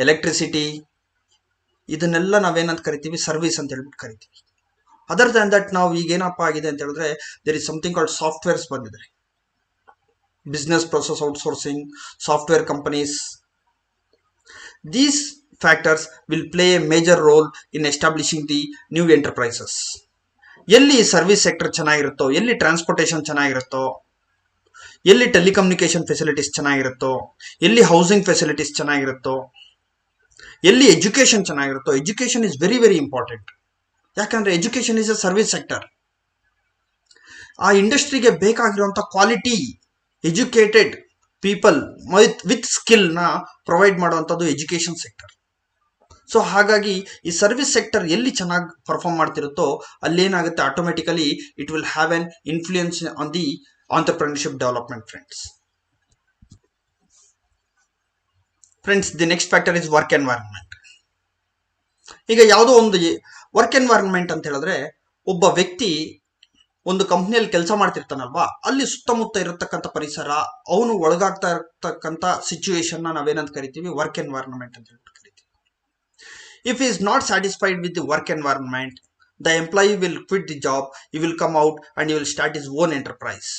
electricity, ಇದನ್ನೆಲ್ಲ ನಾವೇನಂತ ಕರಿತೀವಿ, ಸರ್ವಿಸ್ ಅಂತ ಹೇಳ್ಬಿಟ್ಟು ಕರಿತೀವಿ. ಅದರ್ ದ್ಯಾನ್ ದಟ್ ನಾವು ಈಗ ಏನಪ್ಪ ಆಗಿದೆ ಅಂತ ಹೇಳಿದ್ರೆ, there is something called softwares ಬಂದಿದೆ. Business process outsourcing, software companies, these factors will play a major role in establishing the new enterprises. ಎಲ್ಲಿ ಸರ್ವಿಸ್ ಸೆಕ್ಟರ್ ಚೆನ್ನಾಗಿರುತ್ತೋ, ಎಲ್ಲಿ ಟ್ರಾನ್ಸ್ಪೋರ್ಟೇಷನ್ ಚೆನ್ನಾಗಿರುತ್ತೋ, ಎಲ್ಲಿ ಟೆಲಿಕಮ್ಯುನಿಕೇಶನ್ ಫೆಸಿಲಿಟೀಸ್ ಚೆನ್ನಾಗಿರುತ್ತೋ, ಎಲ್ಲಿ ಹೌಸಿಂಗ್ ಫೆಸಿಲಿಟೀಸ್ ಚೆನ್ನಾಗಿರುತ್ತೋ, ಎಲ್ಲಿ ಎಜುಕೇಶನ್ ಚೆನ್ನಾಗಿರುತ್ತೋ. Education is very very important. ಯಾಕಂದ್ರೆ education is a service sector. ಆ ಇಂಡಸ್ಟ್ರಿಗೆ ಬೇಕಾಗಿರುವಂಥ ಕ್ವಾಲಿಟಿ ಎಜುಕೇಟೆಡ್ ಪೀಪಲ್ ವಿತ್ ಸ್ಕಿಲ್ನ ಪ್ರೊವೈಡ್ ಮಾಡುವಂಥದ್ದು ಎಜುಕೇಶನ್ ಸೆಕ್ಟರ್. ಸೊ ಹಾಗಾಗಿ ಈ ಸರ್ವಿಸ್ ಸೆಕ್ಟರ್ ಎಲ್ಲಿ ಚೆನ್ನಾಗಿ ಪರ್ಫಾರ್ಮ್ ಮಾಡ್ತಿರುತ್ತೋ ಅಲ್ಲೇನಾಗುತ್ತೆ, automatically it will have an influence on the entrepreneurship development, friends. The next factor is work environment. ಈಗ ಯಾವುದೋ ಒಂದು ವರ್ಕ್ ಎನ್ವೈರನ್ಮೆಂಟ್ ಅಂತ ಹೇಳಿದ್ರೆ, ಒಬ್ಬ ವ್ಯಕ್ತಿ ಒಂದು ಕಂಪ್ನಿಯಲ್ಲಿ ಕೆಲಸ ಮಾಡ್ತಿರ್ತಾನಲ್ವಾ, ಅಲ್ಲಿ ಸುತ್ತಮುತ್ತ ಇರತಕ್ಕಂಥ ಪರಿಸರ, ಅವನು ಒಳಗಾಗ್ತಾ ಇರತಕ್ಕಂಥ ಸಿಚುವೇಶನ್ ನಾವೇನಂತ ಕರಿತೀವಿ, ವರ್ಕ್ ಎನ್ವೈರನ್ಮೆಂಟ್ ಅಂತ ಹೇಳ್ಬಿಟ್ಟು ಕರಿತೀವಿ. If he is not satisfied with the work environment, the employee will quit the job, he will come out and he will start his own enterprise.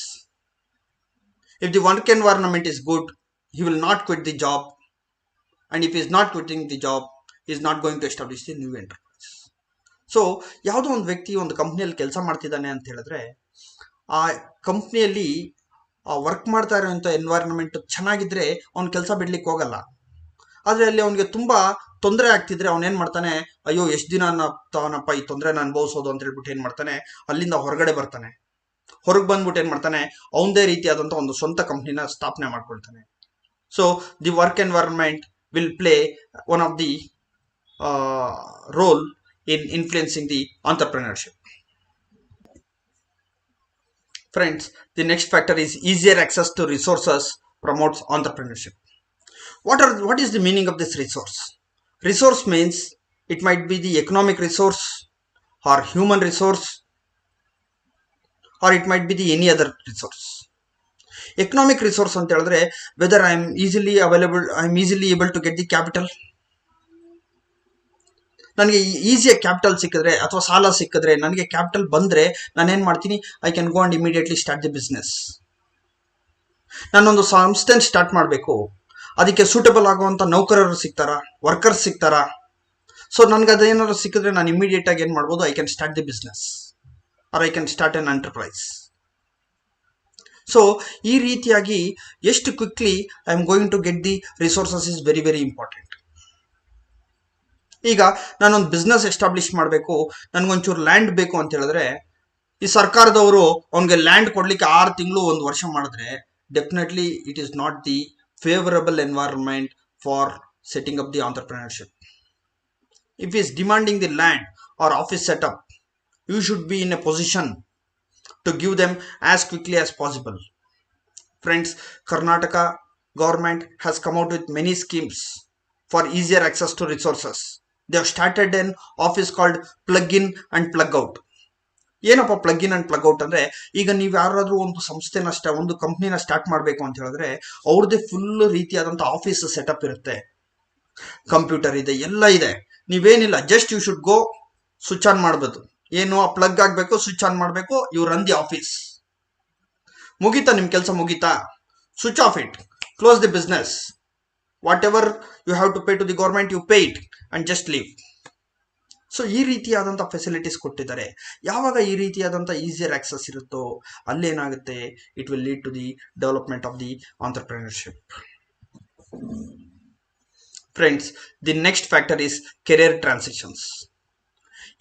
If the work environment is good, he will not quit the job, and if he is not quitting the job, he is not going to establish the new enterprise. So ಯಾವುದೋ ಒಂದು ವ್ಯಕ್ತಿ ಒಂದು ಕಂಪ್ನಿಯಲ್ಲಿ ಕೆಲಸ ಮಾಡ್ತಿದ್ದಾನೆ ಅಂತ ಹೇಳಿದ್ರೆ, ಆ ಕಂಪ್ನಿಯಲ್ಲಿ ವರ್ಕ್ ಮಾಡ್ತಾ ಇರೋಂಥ ಎನ್ವೈರನ್ಮೆಂಟ್ ಚೆನ್ನಾಗಿದ್ರೆ ಅವ್ನು ಕೆಲಸ ಬಿಡ್ಲಿಕ್ಕೆ ಹೋಗಲ್ಲ. ಆದರೆ ಅಲ್ಲಿ ಅವನಿಗೆ ತುಂಬಾ ತೊಂದರೆ ಆಗ್ತಿದ್ರೆ ಅವನೇನ್ ಮಾಡ್ತಾನೆ, ಅಯ್ಯೋ ಎಷ್ಟು ದಿನ ತಾವನಪ್ಪ ಈ ತೊಂದರೆನ ಅನುಭವಿಸೋದು ಅಂತ ಹೇಳ್ಬಿಟ್ಟು ಏನ್ ಮಾಡ್ತಾನೆ, ಅಲ್ಲಿಂದ ಹೊರಗಡೆ ಬರ್ತಾನೆ. ಹೊರಗೆ ಬಂದ್ಬಿಟ್ಟು ಏನ್ ಮಾಡ್ತಾನೆ, ಅವನದೇ ರೀತಿಯಾದಂಥ ಒಂದು ಸ್ವಂತ ಕಂಪ್ನಿನ ಸ್ಥಾಪನೆ ಮಾಡ್ಕೊಳ್ತಾನೆ. So the work environment will play one of the role in influencing the entrepreneurship. Friends, the next factor is easier access to resources promotes entrepreneurship. What is the meaning of this resource? Resource means it might be the economic resource or human resource, or it might be the any other resource. Economic resource ಅಂತ ಹೇಳಿದ್ರೆ whether I am easily able to get the capital. ನನಗೆ ಈಸಿಯಾಗಿ capital ಸಿಕ್ಕಿದ್ರೆ ಅಥವಾ ಸಾಲ ಸಿಕ್ಕಿದ್ರೆ, ನನಗೆ capital ಬಂದರೆ ನಾನೇನು ಮಾಡ್ತೀನಿ, I can go and immediately start the business. ನಾನೊಂದು ಸಂಸ್ಥೆ ಸ್ಟಾರ್ಟ್ ಮಾಡಬೇಕು, ಅದಕ್ಕೆ ಸೂಟಬಲ್ ಆಗುವಂಥ ನೌಕರರು ಸಿಗ್ತಾರಾ, ವರ್ಕರ್ಸ್ ಸಿಗ್ತಾರಾ? ಸೊ ನನಗೆ ಅದೇನಾದ್ರು ಸಿಕ್ಕಿದ್ರೆ ನಾನು ಇಮಿಡಿಯೇಟ್ ಆಗಿ ಏನು ಮಾಡ್ಬೋದು, I can start the business or I can start an enterprise. So ಈ ರೀತಿಯಾಗಿ ಎಷ್ಟು quickly I am going to get the resources is very very important. ಈಗ ನಾನೊಂದು ಬಿಸ್ನೆಸ್ ಎಸ್ಟಾಬ್ಲಿಷ್ ಮಾಡಬೇಕು, ನನಗೊಂಚೂರು ಲ್ಯಾಂಡ್ ಬೇಕು ಅಂತ ಹೇಳಿದ್ರೆ, ಈ ಸರ್ಕಾರದವರು ಅವನಿಗೆ ಲ್ಯಾಂಡ್ ಕೊಡ್ಲಿಕ್ಕೆ 6 ತಿಂಗಳು 1 ವರ್ಷ ಮಾಡಿದ್ರೆ definitely it is not the favourable environment for setting up the entrepreneurship. If is demanding the land or office setup, you should be in a position to give them as quickly as possible. Friends, Karnataka government has come out with many schemes for easier access to resources. They have started an office called plug in and plug out. ಏನಪ್ಪ plug in and plug out ಅಂದರೆ, ಈಗ ನೀವು ಯಾರಾದರೂ ಒಂದು ಸಂಸ್ಥೆನ ಒಂದು ಕಂಪ್ನಿನ start ಮಾಡಬೇಕು ಅಂತ ಹೇಳಿದ್ರೆ ಅವ್ರದ್ದೇ ಫುಲ್ ರೀತಿಯಾದಂಥ ಆಫೀಸ್ ಸೆಟಪ್ ಇರುತ್ತೆ, ಕಂಪ್ಯೂಟರ್ ಇದೆ, ಎಲ್ಲ ಇದೆ. ನೀವೇನಿಲ್ಲ, just you should go switch on ಮಾಡ್ಬೋದು. ಏನು, ಆ ಪ್ಲಗ್ ಆಗಬೇಕು, ಸ್ವಿಚ್ ಆನ್ ಮಾಡಬೇಕು, ಯು ರನ್ ದಿ ಆಫೀಸ್. ಮುಗೀತಾ ನಿಮ್ಮ ಕೆಲಸ, ಮುಗೀತಾ, switch off it, close the business. Whatever you have to pay to the government, you pay it and just leave. So ಈ ರೀತಿಯಾದಂಥ ಫೆಸಿಲಿಟೀಸ್ ಕೊಟ್ಟಿದ್ದಾರೆ. ಯಾವಾಗ ಈ ರೀತಿಯಾದಂಥ ಈಸಿಯರ್ ಆಕ್ಸೆಸ್ ಇರುತ್ತೋ ಅಲ್ಲೇನಾಗುತ್ತೆ, it will lead to the development of the entrepreneurship. Friends, the next factor is career transitions.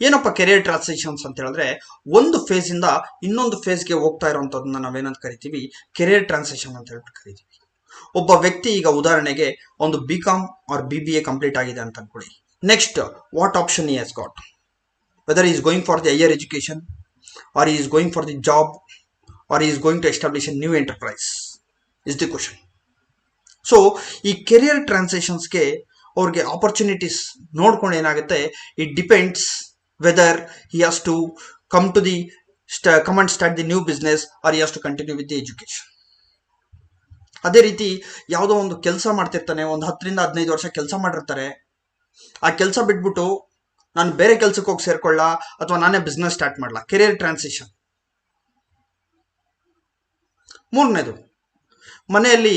ಏನಪ್ಪ career transitions ಅಂತ ಹೇಳಿದ್ರೆ, ಒಂದು ಫೇಸಿಂದ ಇನ್ನೊಂದು ಫೇಸ್ಗೆ ಹೋಗ್ತಾ ಇರೋವಂಥದ್ದನ್ನ ನಾವೇನಂತ ಕರಿತೀವಿ, ಕೆರಿಯರ್ ಟ್ರಾನ್ಸಿಷನ್ ಅಂತ ಹೇಳ್ಬಿಟ್ಟು ಕರಿತೀವಿ. ಒಬ್ಬ ವ್ಯಕ್ತಿ ಈಗ ಉದಾಹರಣೆಗೆ ಒಂದು BCom ಆರ್ BBA ಕಂಪ್ಲೀಟ್ ಆಗಿದೆ ಅಂತ ಅನ್ಕೊಳ್ಳಿ. Next what option he has got, whether he is going for the higher education or he is going for the job or he is going to establish a new enterprise is the question. So ಈ career ಟ್ರಾನ್ಸಿಷನ್ಸ್ಗೆ ಅವ್ರಿಗೆ opportunities ನೋಡ್ಕೊಂಡು ಏನಾಗುತ್ತೆ, it depends whether he has to come and start the new business or he has to continue with the education. ಅದೇ ರೀತಿ ಯಾವುದೋ ಒಂದು ಕೆಲಸ ಮಾಡ್ತಿರ್ತಾನೆ, ಒಂದು 10 ರಿಂದ 15 ವರ್ಷ ಕೆಲಸ ಮಾಡಿರ್ತಾರೆ. ಆ ಕೆಲಸ ಬಿಟ್ಬಿಟ್ಟು ನಾನು ಬೇರೆ ಕೆಲಸಕ್ಕೆ ಹೋಗಿ ಸೇರ್ಕೊಳ್ಳ ಅಥವಾ ನಾನೇ ಬಿಸ್ನೆಸ್ ಸ್ಟಾರ್ಟ್ ಮಾಡಲ, ಕೆರಿಯರ್ ಟ್ರಾನ್ಸಿಷನ್. ಮೂರನೇದು, ಮನೆಯಲ್ಲಿ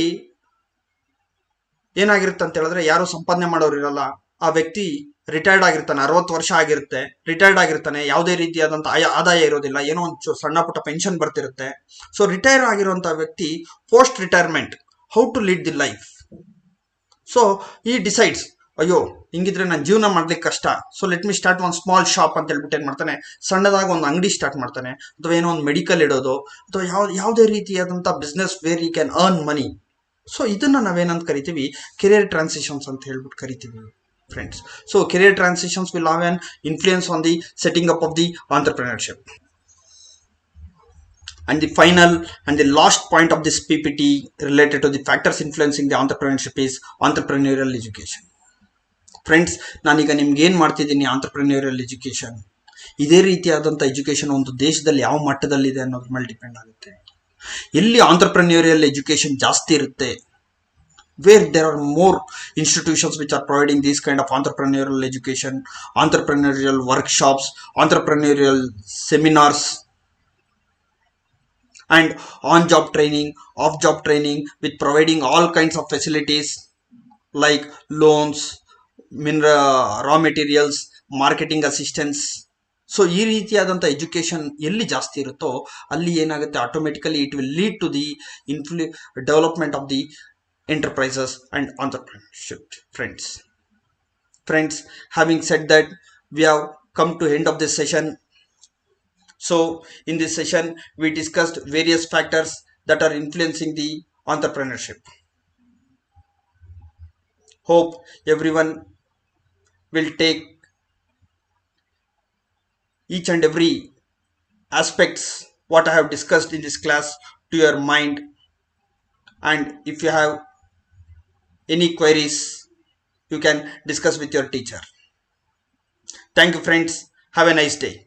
ಏನಾಗಿರುತ್ತೆ ಅಂತ ಹೇಳಿದ್ರೆ, ಯಾರು ಸಂಪಾದನೆ ಮಾಡೋರು ಇರಲ್ಲ, ಆ ವ್ಯಕ್ತಿ ರಿಟೈರ್ಡ್ ಆಗಿರ್ತಾನೆ, 60 ವರ್ಷ ಆಗಿರುತ್ತೆ, ರಿಟೈರ್ಡ್ ಆಗಿರ್ತಾನೆ, ಯಾವುದೇ ರೀತಿಯಾದಂಥ ಆದಾಯ ಇರೋದಿಲ್ಲ, ಏನೋ ಒಂದು ಸಣ್ಣ ಪುಟ್ಟ ಪೆನ್ಷನ್ ಬರ್ತಿರುತ್ತೆ. ಸೊ ರಿಟೈರ್ ಆಗಿರುವಂಥ ವ್ಯಕ್ತಿ post retirement how to lead the life. So ಈ ಡಿಸೈಡ್ಸ್, ಅಯ್ಯೋ ಹಿಂಗಿದ್ರೆ ನನ್ನ ಜೀವನ ಮಾಡ್ಲಿಕ್ಕೆ ಕಷ್ಟ, ಸೊ ಲೆಟ್ ಮಿ ಸ್ಟಾರ್ಟ್ ಒಂದು ಸ್ಮಾಲ್ ಶಾಪ್ ಅಂತ ಹೇಳ್ಬಿಟ್ಟು ಏನು ಮಾಡ್ತಾನೆ, ಸಣ್ಣದಾಗಿ ಒಂದು ಅಂಗಡಿ ಸ್ಟಾರ್ಟ್ ಮಾಡ್ತಾನೆ, ಅಥವಾ ಏನೋ ಒಂದು ಮೆಡಿಕಲ್ ಇಡೋದು, ಅಥವಾ ಯಾವುದೇ ರೀತಿಯಾದಂಥ business where you can earn money. So ಇದನ್ನು ನಾವೇನಂತ ಕರಿತೀವಿ, ಕೆರಿಯರ್ ಟ್ರಾನ್ಸಿಷನ್ಸ್ ಅಂತ ಹೇಳ್ಬಿಟ್ಟು ಕರಿತೀವಿ. Friends, so career transitions will have an influence on the setting up of the entrepreneurship. And the final and the last point of this PPT related to the factors influencing the entrepreneurship is entrepreneurial education. Friends, ನಾನೀಗ ನಿಮ್ಗೆ ಏನು ಮಾಡ್ತಿದ್ದೀನಿ, ಆಂಟರ್ಪ್ರಿನ್ಯೂರಿಯಲ್ education. ಇದೇ ರೀತಿಯಾದಂಥ education ಒಂದು ದೇಶದಲ್ಲಿ ಯಾವ ಮಟ್ಟದಲ್ಲಿದೆ ಅನ್ನೋದ್ರ ಮೇಲೆ ಡಿಪೆಂಡ್ ಆಗುತ್ತೆ. ಎಲ್ಲಿ ಆಂಟರ್ಪ್ರಿನ್ಯೂರಿಯಲ್ ಎಜುಕೇಷನ್ ಜಾಸ್ತಿ ಇರುತ್ತೆ, where there are more institutions which are providing these kind of entrepreneurial education, entrepreneurial workshops, entrepreneurial seminars, and on-job training, off-job training, with providing all kinds of facilities like loans, raw materials, marketing assistance. So ಈ ರೀತಿಯಾದಂಥ education ಎಲ್ಲಿ ಜಾಸ್ತಿ ಇರುತ್ತೋ ಅಲ್ಲಿ ಏನಾಗುತ್ತೆ, automatically it will lead to the development of the enterprises and entrepreneurship. Friends, having said that, we have come to end of this session. So in this session we discussed various factors that are influencing the entrepreneurship. Hope everyone will take each and every aspects what I have discussed in this class to your mind, and if you have any queries you can discuss with your teacher. Thank you friends. Have a nice day.